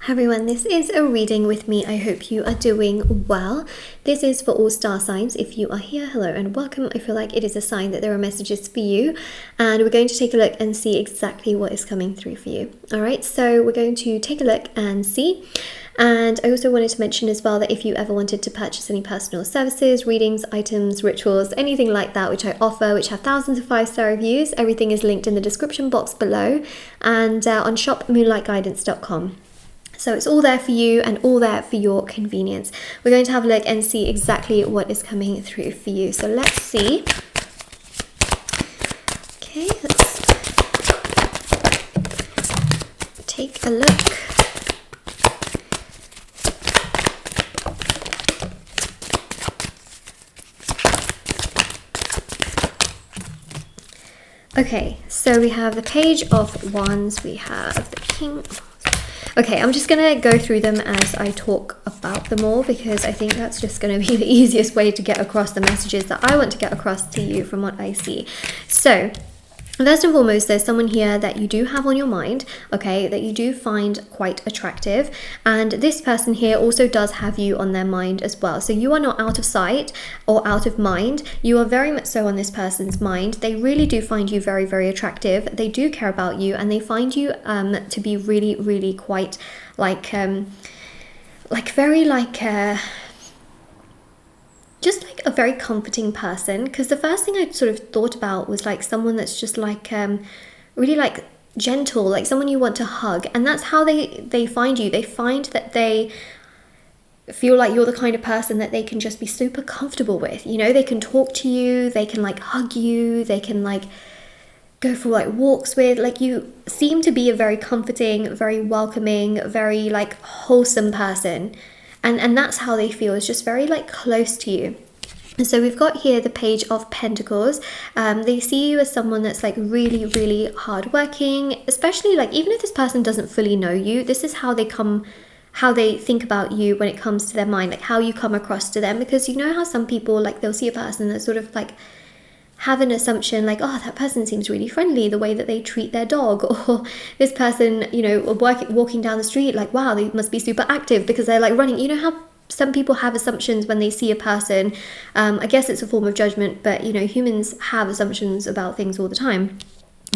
Hi everyone, this is a reading with me. I hope you are doing well. This is for all star signs. If you are here, hello and welcome. I feel like it is a sign that there are messages for you, and we're going to take a look and see exactly what is coming through for you. All right, so we're going to take a look and see. And I also wanted to mention as well that if you ever wanted to purchase any personal services, readings, items, rituals, anything like that, which I offer, which have thousands of 5-star reviews, everything is linked in the description box below and on shopmoonlightguidance.com. So it's all there for you and all there for your convenience. We're going to have a look and see exactly what is coming through for you. So let's see. Okay, let's take a look. Okay, so we have the Page of Wands, we have the King of... Okay, I'm just going to go through them as I talk about them all, because I think that's just going to be the easiest way to get across the messages that I want to get across to you from what I see. So, first and foremost, there's someone here that you do have on your mind, okay, that you do find quite attractive. And this person here also does have you on their mind as well. So you are not out of sight or out of mind. You are very much so on this person's mind. They really do find you very, very attractive. They do care about you, and they find you to be really, really quite just like a very comforting person. Because the first thing I sort of thought about was like someone that's just like really like gentle, like someone you want to hug. And that's how they find you. They find that they feel like you're the kind of person that they can just be super comfortable with. You know, they can talk to you, they can like hug you, they can like go for like walks with. Like, you seem to be a very comforting, very welcoming, very like wholesome person. And that's how they feel, is just very like close to you. And so we've got here the Page of Pentacles. They see you as someone that's like really, really hardworking, especially like even if this person doesn't fully know you, this is how they think about you when it comes to their mind, like how you come across to them. Because you know how some people, like they'll see a person that sort of like have an assumption like, oh, that person seems really friendly, the way that they treat their dog, or this person, you know, walking down the street, like, wow, they must be super active because they're like running. You know how some people have assumptions when they see a person. I guess it's a form of judgment, but you know, humans have assumptions about things all the time.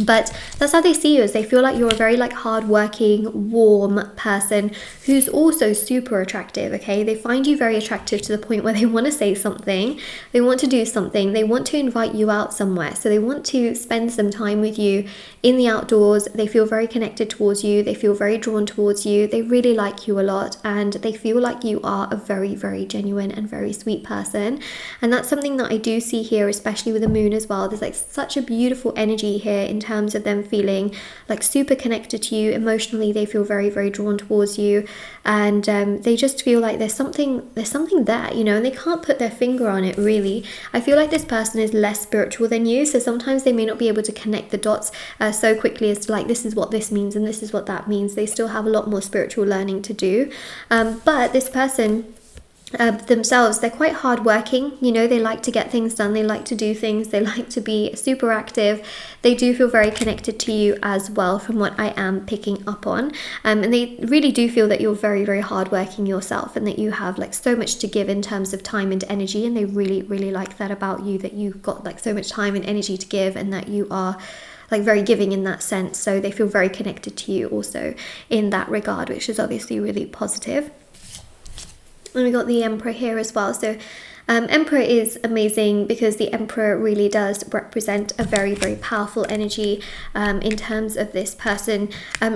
But that's how they see you, is they feel like you're a very like hardworking, warm person who's also super attractive, okay? They find you very attractive to the point where they want to say something, they want to do something, they want to invite you out somewhere. So they want to spend some time with you in the outdoors. They feel very connected towards you, they feel very drawn towards you, they really like you a lot, and they feel like you are a very, very genuine and very sweet person. And that's something that I do see here, especially with the moon as well. There's like such a beautiful energy here in terms of them feeling like super connected to you emotionally. They feel very, very drawn towards you, and they just feel like there's something there, you know, and they can't put their finger on it really. I feel like this person is less spiritual than you, so sometimes they may not be able to connect the dots so quickly as to like, this is what this means and this is what that means. They still have a lot more spiritual learning to do, but this person themselves, they're quite hardworking. You know, they like to get things done, they like to do things, they like to be super active. They do feel very connected to you as well, from what I am picking up on, and they really do feel that you're very, very hardworking yourself, and that you have like so much to give in terms of time and energy. And they really, really like that about you, that you've got like so much time and energy to give, and that you are like very giving in that sense. So they feel very connected to you also in that regard, which is obviously really positive. And we got the Emperor here as well. So Emperor is amazing, because the Emperor really does represent a very, very powerful energy in terms of this person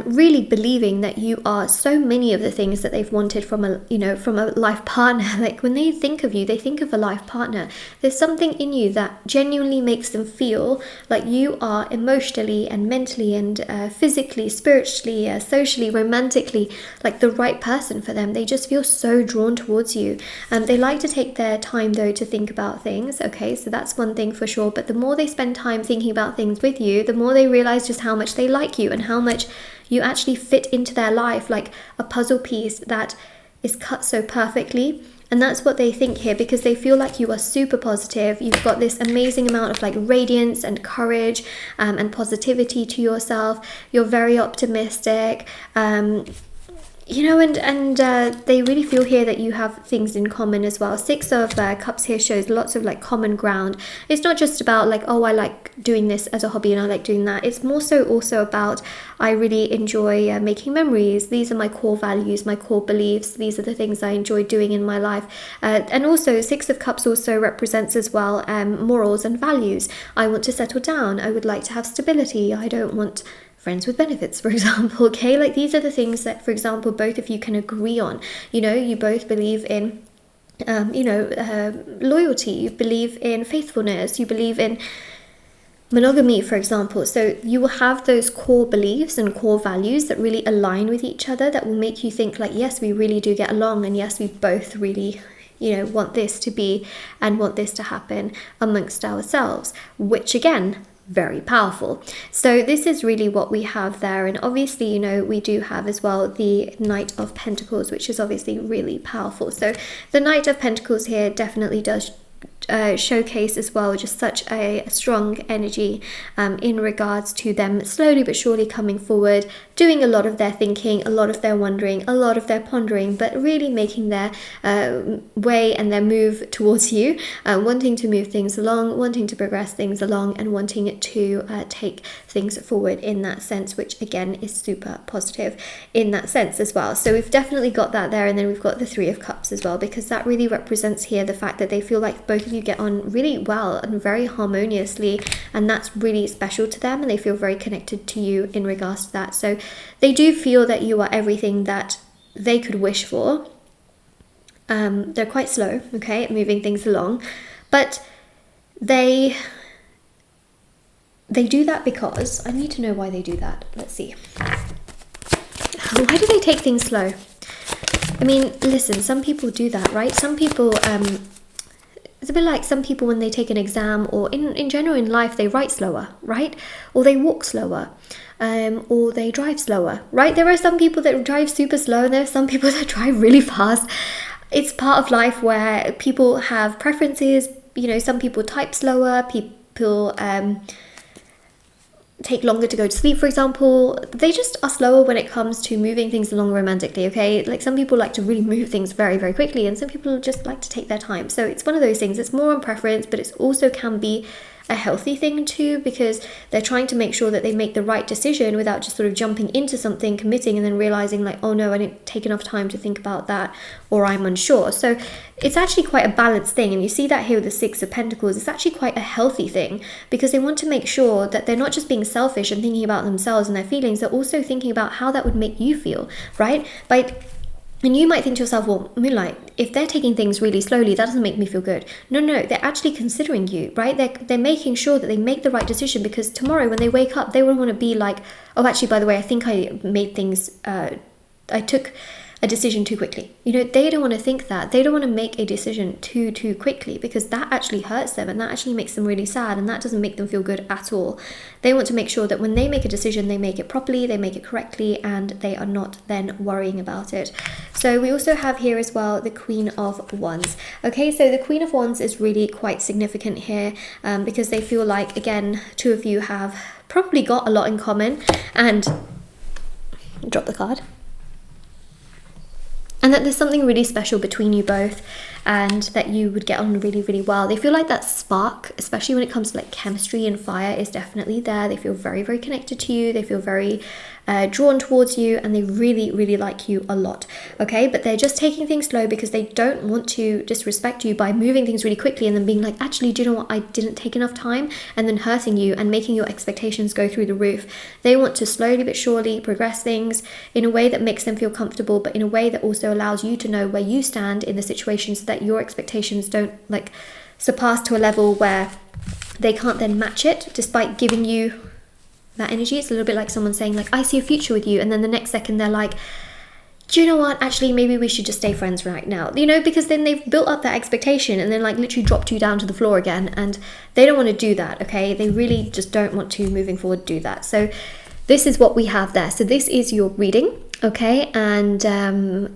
really believing that you are so many of the things that they've wanted from a life partner. Like, when they think of you, they think of a life partner. There's something in you that genuinely makes them feel like you are emotionally and mentally and physically, spiritually, socially, romantically, like the right person for them. They just feel so drawn towards you. They like to take their time though to think about things, okay, so that's one thing for sure. But the more they spend time thinking about things with you, the more they realize just how much they like you, and how much you actually fit into their life, like a puzzle piece that is cut so perfectly. And that's what they think here, because they feel like you are super positive. You've got this amazing amount of like radiance and courage and positivity to yourself. You're very optimistic. you know, and they really feel here that you have things in common as well. Six of Cups here shows lots of like common ground. It's not just about like, oh, I like doing this as a hobby and I like doing that. It's more so also about, I really enjoy making memories. These are my core values, my core beliefs. These are the things I enjoy doing in my life. And also Six of Cups also represents as well morals and values. I want to settle down. I would like to have stability. I don't want friends with benefits, for example. Okay, like these are the things that, for example, both of you can agree on. You know, you both believe in loyalty, you believe in faithfulness, you believe in monogamy, for example. So you will have those core beliefs and core values that really align with each other, that will make you think like, yes, we really do get along, and yes, we both really, you know, want this to be and want this to happen amongst ourselves, which again, very powerful. So this is really what we have there. And obviously, you know, we do have as well the Knight of Pentacles, which is obviously really powerful. So the Knight of Pentacles here definitely does showcase as well just such a strong energy in regards to them slowly but surely coming forward, doing a lot of their thinking, a lot of their wondering, a lot of their pondering, but really making their way and their move towards you, wanting to move things along, wanting to progress things along, and wanting to take things forward in that sense, which again is super positive in that sense as well. So we've definitely got that there. And then we've got the Three of Cups as well, because that really represents here the fact that they feel like both of you get on really well and very harmoniously, and that's really special to them, and they feel very connected to you in regards to that. So they do feel that you are everything that they could wish for. They're quite slow, okay, at moving things along, but they do that because, I need to know why they do that. Let's see. Why do they take things slow? I mean, listen, some people do that, right? Some people, it's a bit like some people when they take an exam, or in general in life, they write slower, right? Or they walk slower, or they drive slower, right? There are some people that drive super slow, and there are some people that drive really fast. It's part of life where people have preferences. You know, some people type slower, people take longer to go to sleep, for example. They just are slower when it comes to moving things along romantically, okay? Like some people like to really move things very, very quickly, and some people just like to take their time. So it's one of those things. It's more on preference, but it also can be a healthy thing too, because they're trying to make sure that they make the right decision without just sort of jumping into something, committing, and then realizing like, oh no, I didn't take enough time to think about that, or I'm unsure. So it's actually quite a balanced thing, and you see that here with the Six of Pentacles. It's actually quite a healthy thing, because they want to make sure that they're not just being selfish and thinking about themselves and their feelings, they're also thinking about how that would make you feel, right? And you might think to yourself, well, Moonlight, if they're taking things really slowly, that doesn't make me feel good. No, they're actually considering you, right? They're making sure that they make the right decision, because tomorrow when they wake up, they won't want to be like, oh, actually, by the way, I think I made things, I took a decision too quickly. You know, they don't want to think that. They don't want to make a decision too quickly, because that actually hurts them, and that actually makes them really sad, and that doesn't make them feel good at all. They want to make sure that when they make a decision, they make it properly, they make it correctly, and they are not then worrying about it. So we also have here as well the Queen of Wands. Okay, so the Queen of Wands is really quite significant here, because they feel like, again, two of you have probably got a lot in common, and drop the card. And that there's something really special between you both, and that you would get on really, really well. They feel like that spark, especially when it comes to like chemistry and fire, is definitely there. They feel very, very connected to you. They feel very drawn towards you, and they really, really like you a lot. Okay, but they're just taking things slow because they don't want to disrespect you by moving things really quickly and then being like, actually, do you know what, I didn't take enough time, and then hurting you and making your expectations go through the roof. They want to slowly but surely progress things in a way that makes them feel comfortable, but in a way that also allows you to know where you stand in the situation, so that your expectations don't like surpass to a level where they can't then match it, despite giving you that energy. It's a little bit like someone saying like, I see a future with you, and then the next second they're like, do you know what, actually maybe we should just stay friends right now, you know, because then they've built up that expectation and then like literally dropped you down to the floor again, and they don't want to do that. Okay, they really just don't want to moving forward do that. So this is what we have there. So this is your reading. Okay, and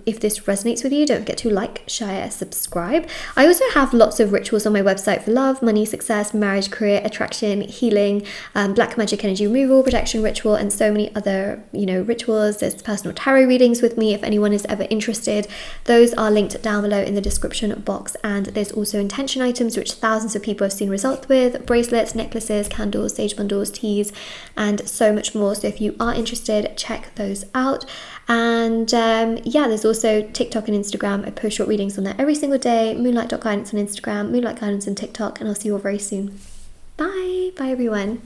if this resonates with you, don't forget to like, share, subscribe. I also have lots of rituals on my website for love, money, success, marriage, career, attraction, healing, black magic energy removal, protection ritual, and so many other, rituals. There's personal tarot readings with me if anyone is ever interested. Those are linked down below in the description box. And there's also intention items, which thousands of people have seen results with, bracelets, necklaces, candles, sage bundles, teas, and so much more. So if you are interested, check those out. And yeah, there's also TikTok and Instagram. I post short readings on there every single day. Moonlight.guidance on Instagram, Moonlight Guidance on TikTok, and I'll see you all very soon. Bye everyone.